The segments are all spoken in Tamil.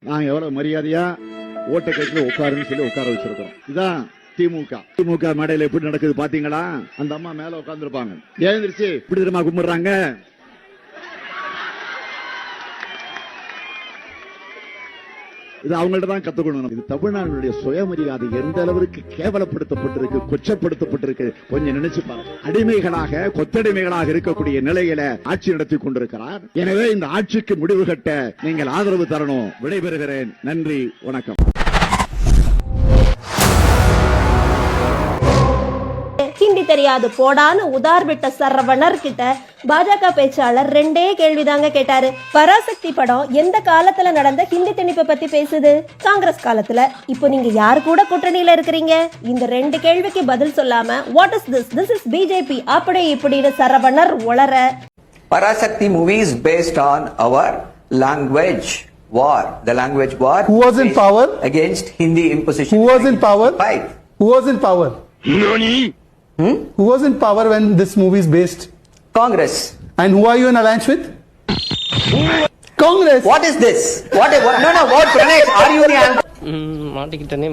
நாங்க எவ்வளவு மரியாதையா ஓட்ட கைட்டுல உட்காருன்னு சொல்லி உட்கார வச்சிருக்கோம். இதான் திமுக மேடையில எப்படி நடக்குது பாத்தீங்களா? அந்த அம்மா மேல உட்கார்ந்து இருப்பாங்க, எழுந்திருச்சு இப்படி தெரியுமா கும்பிடுறாங்க. இது அவங்கள்ட்ட தான் கத்துக்கணும். இது தமிழ்நாடுடைய சுயமரியாதை எந்த அளவிற்கு கேவலப்படுத்தப்பட்டிருக்கு, கொச்சப்படுத்தப்பட்டிருக்கு கொஞ்சம் நினைச்சு பாருங்க. அடிமைகளாக கொத்தடிமைகளாக இருக்கக்கூடிய நிலையில ஆட்சி நடத்தி கொண்டிருக்கிறார். எனவே இந்த ஆட்சிக்கு முடிவு கட்ட நீங்கள் ஆதரவு தரணும். விடைபெறுகிறேன். நன்றி, வணக்கம். ஹிந்தி தெரியாது போடான்னு உதார் விட்ட சரவணர் கிட்ட பாஜக பேச்சாளர் ரெண்டே கேள்விதாங்க கேட்டாரு. பராசக்தி படம் எந்த காலத்துல நடந்த ஹிந்தி திணிப்பை பத்தி பேசுது? காங்கிரஸ் காலத்துல. இப்போ நீங்க யாரு கூட கூட்டணியில இருக்கிறீங்க? இந்த ரெண்டு கேள்விக்கு பதில் சொல்லாம what is this, this is BJP அப்படி இப்படின்னு Saravanar உளற. Parasakti movie is based on our language war. The language war. Who was in power? Against Hindi imposition. Who was in power? Right. Who was in power? Nani? Who was in power when this movie is based? Congress. And who are you in alliance with? Congress. What is this? What? No. What, Pranesh? Are you the answer? மாட்டிக்கிட்டேனே.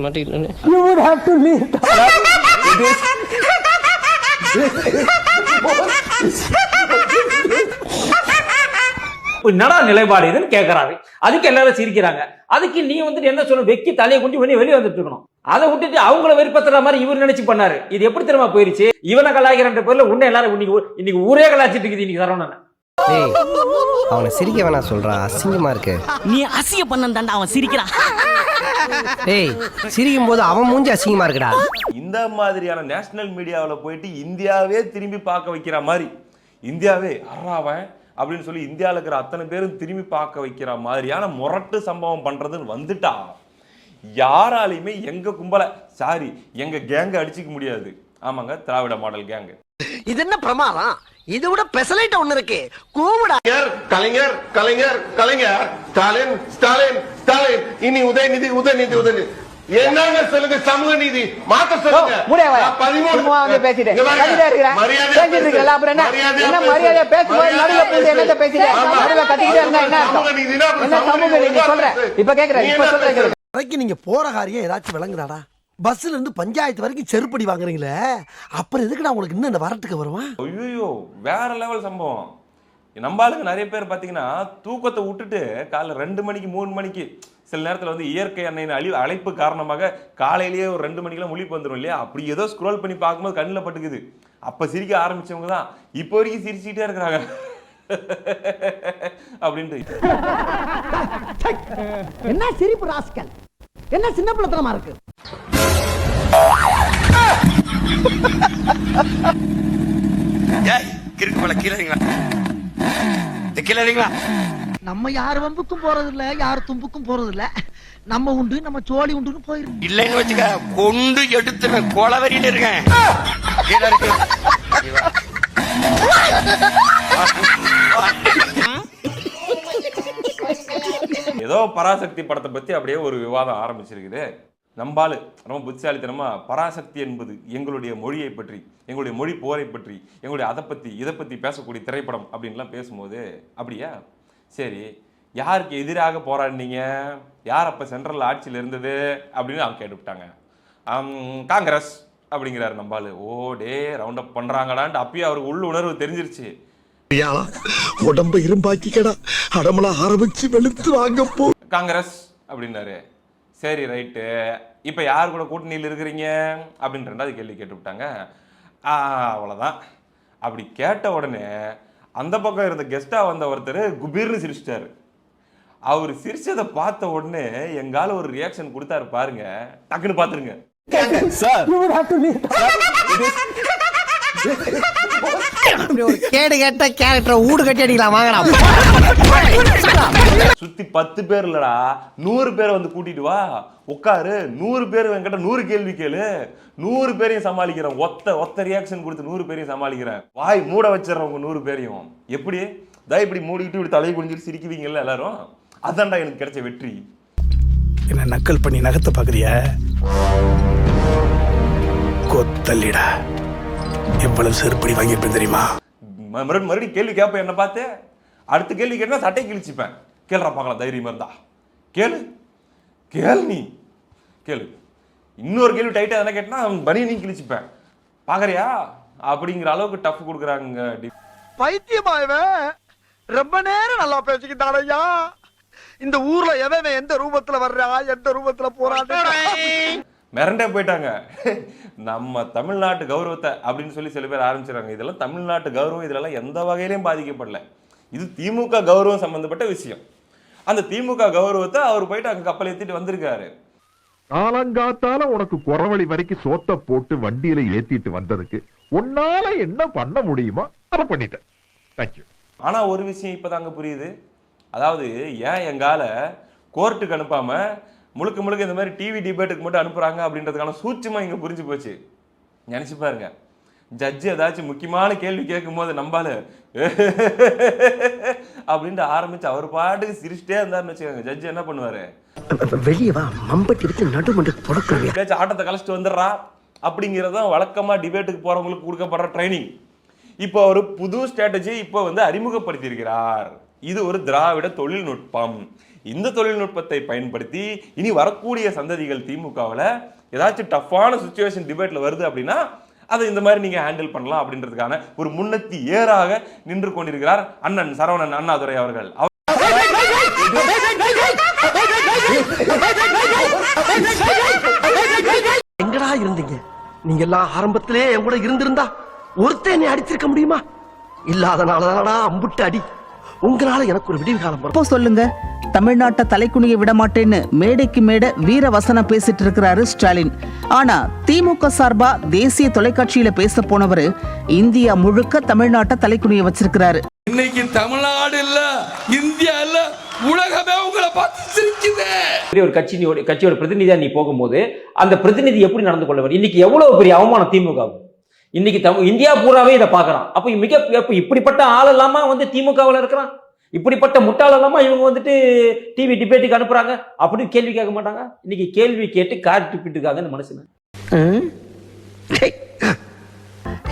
You would have to leave. என்னடா நிலைப்பாடு இதுன்னு கேட்கறாரு. அதுக்கு எல்லாரும் சிரிக்கிறாங்க. அதுக்கு நீ வந்துட்டு என்ன சொல்ல, வெக்கி தலையை குட்டி பண்ணி வெளியே வந்துட்டு இருக்கணும். அதை விட்டுட்டு அவங்கள வெறுப்பத்துற மாதிரி இவர் நினைச்சு பண்ணாரு. இது எப்படி தெரியுமா போயிருச்சு? இவனை கலாய்க்கிற பேர்ல உன்னை எல்லாரும் இன்னைக்கு ஊரே கலாய்ச்சிட்டு இருக்குது. இன்னைக்கு சரவணன் அவனை சிரிக்க வேணா சொல்றா, அசிங்கமா இருக்கு. நீ அசிங்க பண்ணந்தாண்டா அவன் சிரிக்கிறான். ஏய், சிரிக்கும் போது அவன் மூஞ்சி அசிங்கமா இருக்குடா. இந்த மாதிரியான நேஷனல் மீடியாவுல போயிட்டு இந்தியாவே திரும்பி பார்க்க வைக்கிற மாதிரி, இந்தியாவே அறாவன் அப்படின்னு சொல்லி இந்தியாவில் இருக்கிற அத்தனை பேரும் திரும்பி பார்க்க வைக்கிற மாதிரியான முரட்டு சம்பவம் பண்றதுன்னு வந்துட்டா யாராலையுமே எங்க கும்பல சாரி எங்க கேங்க அடிச்சுக்க முடியாது. ஆமாங்க, திராவிட மாடல் கேங்கு. இது என்ன பிரமாதம்? இது விட பெசலைட் ஒண்ணு இருக்கு. கூவுடா. கலைஞர் கலைஞர் கலைஞர் ஸ்டாலின் ஸ்டாலின் ஸ்டாலின் இனி உதயநிதி உதயநிதி உதயநிதி என்னங்க சொல்லுங்க? சமூக நீதி மாத்த சொல்லுங்க. நீங்க போற காரியம் ஏதாச்சும் விளங்குதாடா? பஸ்ல இருந்து பஞ்சாயத்து வரைக்கும் செருப்படி வாங்குறீங்களே, அப்புறம் எதுக்குடா உங்களுக்கு இன்னும் இந்த வரட்டுக்கு வருவான்? ஐயோ, வேற லெவல் சம்பவம். நம்ம ஆளுங்க நிறைய பேர் பாத்தீங்கன்னா தூக்கத்தை விட்டுட்டு காலைல 2 மணிக்கு 3 மணிக்கு சில நேரத்தில் வந்து இயற்கை அன்னையின் அழைப்பு காரணமாக காலையிலேயே ஒரு 2 மணிக்கெல்லாம் முழிப்பு வந்துடும் இல்லையா? அப்படி ஏதோ ஸ்க்ரோல் பண்ணி பார்க்கும்போது கண்ணில் பட்டுக்குது. அப்ப சிரிக்க ஆரம்பிச்சவங்க தான் இப்போ வரைக்கும் சிரிச்சுட்டே இருக்கிறாங்க அப்படின்ட்டு. என்ன சிரிப்பு ராஸ்கல், என்ன சின்ன பிள்ளைத்தனமா இருக்கு. நம்ம யார் வம்புக்கும் போறது இல்ல, யார் தும்புக்கும் போறது இல்ல. நம்ம உண்டு, நம்ம சோழி உண்டுன்னு போயிரும். இல்லைன்னு வச்சுக்க, கொண்டு எடுத்து கொலவரின்னு இருக்கேன். ஏதோ பராசக்தி படத்தை பத்தி அப்படியே ஒரு விவாதம் ஆரம்பிச்சிருக்குது. நம்பாலு ரொம்ப புத்திசாலித்தனமா பராசக்தி என்பது எங்களுடைய மொழியை பற்றி, எங்களுடைய மொழி போரை பற்றி, எங்களுடைய அதை பத்தி இதை பத்தி பேசக்கூடிய திரைப்படம் அப்படின்லாம் பேசும்போது, அப்படியா சரி யாருக்கு எதிராக போராடினீங்க, யார் அப்ப சென்ட்ரல் ஆட்சியில் இருந்தது அப்படின்னு அவங்க கேட்டுவிட்டாங்க. காங்கிரஸ் அப்படிங்கிறாரு நம்பாலு. ஓ டே ரவுண்ட் அப் பண்றாங்கடான்ட்டு அப்பயே அவருக்கு உள்ள உணர்வு தெரிஞ்சிருச்சு. உடம்ப இரும்பாக்கிக்கடா, அடமலா ஆரம்பிச்சு வெளுத்து வாங்க போ. காங்கிரஸ் அப்படின்னாரு. சரி ரைட்டு, இப்ப யார் கூட கூட்டணியில் இருக்கிறீங்க அப்படின்னு 2வது கேள்வி கேட்டு விட்டாங்க. அவ்வளவுதான். அப்படி கேட்ட உடனே அந்த பக்கம் இருந்த கெஸ்டா வந்த ஒருத்தர் குபீர்னு சிரிச்சிட்டாரு. அவர் சிரிச்சதை பார்த்த உடனே எங்கால ஒரு ரியாக்ஷன் கொடுத்தாரு பாருங்க, டக்குன்னு பாத்துருங்க. கேடு கேட்ட கேரக்டர் ஊடு கட்டி அடிக்கலாம் வாங்கடா. சுத்தி 10 பேர் இல்லடா 100 பேரை வந்து கூட்டிட்டு வா, உட்காரு, 100 பேர் என்கிட்ட 100 கேள்வி கேளு, 100 பேரையும் சமாளிக்கிறேன். ஒத்த ரியாக்ஷன் கொடுத்து 100 பேரையும் சமாளிக்கிறேன். வாய் மூட வச்சிடறேன் உங்க 100 பேரையும். எப்படி தான் இப்படி மூடிக்கிட்டு இப்படி தலையை குடிஞ்சிட்டு சிரிக்குவீங்கல்ல எல்லாரும், அதான்டா எனக்கு கிடைச்ச வெற்றி. என்ன நக்கல் பண்ணி நகத்த பாக்குறியா? கொத்தல்லிடா, எவ்வளவு செருப்படி வாங்கியிருப்பேன் தெரியுமா? மறுபடியும் கேள்வி கேட்பேன் என்ன பார்த்து. அடுத்த கேள்வி கேட்டா சட்டை கிழிச்சுப்பேன். கேள்றா பார்க்கலாம் தைரியமா இருந்தா கேளு கேளு நீ கேளு. இன்னொரு கேள்வி டைட்டா என்ன கேட்டா பனியை நீ கிழிச்சுப்பேன் பாக்குறியா அப்படிங்கிற அளவுக்கு டஃப் கொடுக்குறாங்க. பைத்தியமாயவன் ரொம்ப நேரம் நல்லா பேசிக்கிட்டானையா. இந்த ஊர்ல எவன் எந்த ரூபத்துல வர்றா எந்த ரூபத்துல போறான் மிரண்டே போயிட்டாங்க. நம்ம தமிழ்நாட்டு கௌரவத்தை அப்படின்னு சொல்லி சில பேர் ஆரம்பிச்சிடறாங்க. இதெல்லாம் தமிழ்நாட்டு கௌரவம் இதெல்லாம் எந்த வகையிலையும் பாதிக்கப்படல. இது திமுக கௌரவம் சம்பந்தப்பட்ட விஷயம். அந்த திமுக கௌரவத்தை அவர் போயிட்டு அங்க கப்பல் ஏத்திட்டு வந்திருக்காரு. காலங்காத்தால உனக்கு குறவழி வரைக்கும் சோத்த போட்டு வண்டியில ஏத்திட்டு வந்ததுக்கு உன்னால என்ன பண்ண முடியுமோ அதை பண்ணிட்டேன். தேங்க்யூ. ஆனா ஒரு விஷயம் இப்பதாங்க புரியுது. அதாவது ஏன் எங்கால கோர்ட்டுக்கு அனுப்பாம முழுக்க முழுக்க இந்த மாதிரி டிவி டிபேட்டுக்கு மட்டும் அனுப்புறாங்க அப்படின்றதுக்கான சூட்சமா இங்க புரிஞ்சு போச்சு. நினைச்சு பாருங்க, ஜட்ஜி ஏதாச்சும் முக்கியமான கேள்வி கேட்கும் போது நம்பால அப்படின்ட்டு ஆரம்பிச்சு அவர் பாட்டுக்கு சிரிச்சிட்டே இருந்தாருன்னு வச்சுக்கோங்க. ஜட்ஜி என்ன பண்ணுவாரு, வெளியே வா மம்பட்டி எடுத்து நடுமண்டு தொடக்க ஆட்டத்தை கலைச்சிட்டு வந்துடுறா அப்படிங்கிறதான் வழக்கமா டிபேட்டுக்கு போறவங்களுக்கு கொடுக்கப்படுற ட்ரைனிங். இப்போ ஒரு புது ஸ்ட்ராட்டஜி இப்போ வந்து அறிமுகப்படுத்தியிருக்கிறார். இது ஒரு திராவிட தொழில்நுட்பம். இந்த தொழில்நுட்பத்தை பயன்படுத்தி இனி வரக்கூடிய சந்ததிகள் திமுகவில் ஏதாச்சும் டஃப்பான சிச்சுவேஷன் டிபேட்ல வருது அப்படின்னா அதை இந்த மாதிரி நீங்க ஹேண்டில் பண்ணலாம் அப்படின்றதுக்கான ஒரு முன்னத்தி ஏறாக நின்று கொண்டிருக்கிறார் அண்ணன் சரவணன் அண்ணாதுரை அவர்கள். எங்கடா இருந்தீங்க நீங்க எல்லாம் ஆரம்பத்திலே என் கூட இருந்திருந்தா ஒருத்தன் என்னை அடிச்சிருக்க முடியுமா? இல்லாதனாலதானடா அம்புட்டு அடி. உங்களால எனக்கு ஒரு விடிவு காலம் வரும். சொல்லுங்க, தமிழ்நாட்டை தலைக்குனிய விட மாட்டேன்னு மேடைக்கு மேடை வீர வசனம் பேசிட்டு இருக்கிறாரு ஸ்டாலின். ஆனா திமுக சார்பா தேசிய தொலைக்காட்சியில பேச போனவரு இந்தியா முழுக்க தமிழ்நாட்டை தலைக்குனிய வச்சிருக்கிறாரு. இன்னைக்கு தமிழ்நாடு இல்ல, இந்தியா இல்ல, உலகமே உங்களை பார்த்து சிரிக்குது. ஒரு கட்சியோட பிரதிநிதியா நீ போகும்போது அந்த பிரதிநிதி எப்படி நடந்து கொள்ளவர்? இன்னைக்கு எவ்வளவு பெரிய அவமானம் திமுக. இன்னைக்கு இந்தியா பூராவே இதை பாக்குறான். அப்ப இப்படிப்பட்ட ஆள் இல்லாம வந்து திமுகவில் இருக்கிறான், இப்படிப்பட்ட முட்டாள் இல்லாம இவங்க வந்துட்டு டிவி டிபேட்டுக்கு அனுப்புறாங்க அப்படின்னு கேள்வி கேட்க மாட்டாங்க. இன்னைக்கு கேள்வி கேட்டு கார் டிப்பிட்டு இருக்காங்க இந்த மனுஷன்.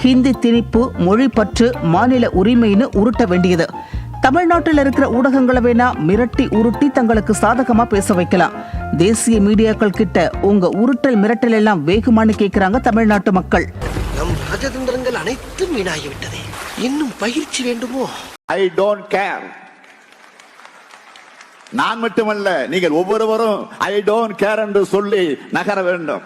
ஹிந்தி திணிப்பு, மொழி பற்று, மாநில உரிமைன்னு உருட்ட வேண்டியது. தமிழ்நாட்டில் இருக்கிற ஊடகங்களை வேணா மிரட்டி உருட்டி தங்களுக்கு சாதகமா பேச வைக்கலாம். தேசிய மீடியாக்கள் கிட்ட உங்க உருட்டல் மிரட்டல் எல்லாம் வேகுமான்னு கேட்கிறாங்க தமிழ்நாட்டு மக்கள். நம் ராஜதந்திரங்கள் அனைத்தும் வீணாகிவிட்டதே, இன்னும் பயிற்சி வேண்டுமோ? I don't care. நான் மட்டுமல்ல, நீங்கள் ஒவ்வொருவரும் ஐ டோன்ட் கேர் என்று சொல்லி நகர வேண்டும்.